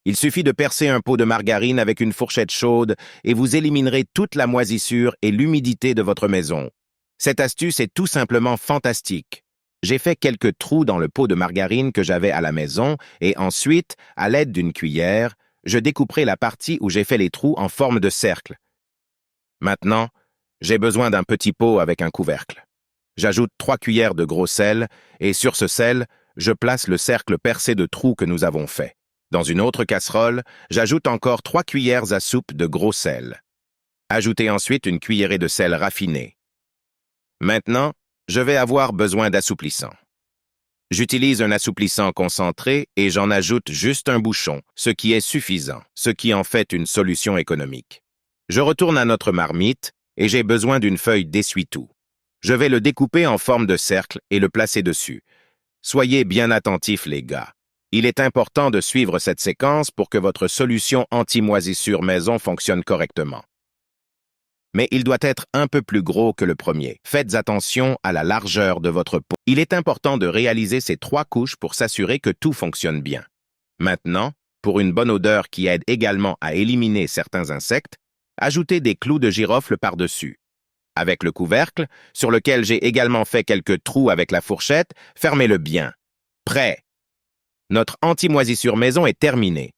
Il suffit de percer un pot de margarine avec une fourchette chaude et vous éliminerez toute la moisissure et l'humidité de votre maison. Cette astuce est tout simplement fantastique. J'ai fait quelques trous dans le pot de margarine que j'avais à la maison et ensuite, à l'aide d'une cuillère, je découperai la partie où j'ai fait les trous en forme de cercle. Maintenant, j'ai besoin d'un petit pot avec un couvercle. J'ajoute 3 cuillères de gros sel et sur ce sel, je place le cercle percé de trous que nous avons fait. Dans une autre casserole, j'ajoute encore 3 cuillères à soupe de gros sel. Ajoutez ensuite une cuillerée de sel raffiné. Maintenant, je vais avoir besoin d'assouplissant. J'utilise un assouplissant concentré et j'en ajoute juste un bouchon, ce qui est suffisant, ce qui en fait une solution économique. Je retourne à notre marmite et j'ai besoin d'une feuille d'essuie-tout. Je vais le découper en forme de cercle et le placer dessus. Soyez bien attentifs, les gars. Il est important de suivre cette séquence pour que votre solution anti-moisissure maison fonctionne correctement. Mais il doit être un peu plus gros que le premier. Faites attention à la largeur de votre pot. Il est important de réaliser ces 3 couches pour s'assurer que tout fonctionne bien. Maintenant, pour une bonne odeur qui aide également à éliminer certains insectes, ajoutez des clous de girofle par-dessus. Avec le couvercle, sur lequel j'ai également fait quelques trous avec la fourchette, fermez-le bien. Prêt! Notre anti-moisissure maison est terminée.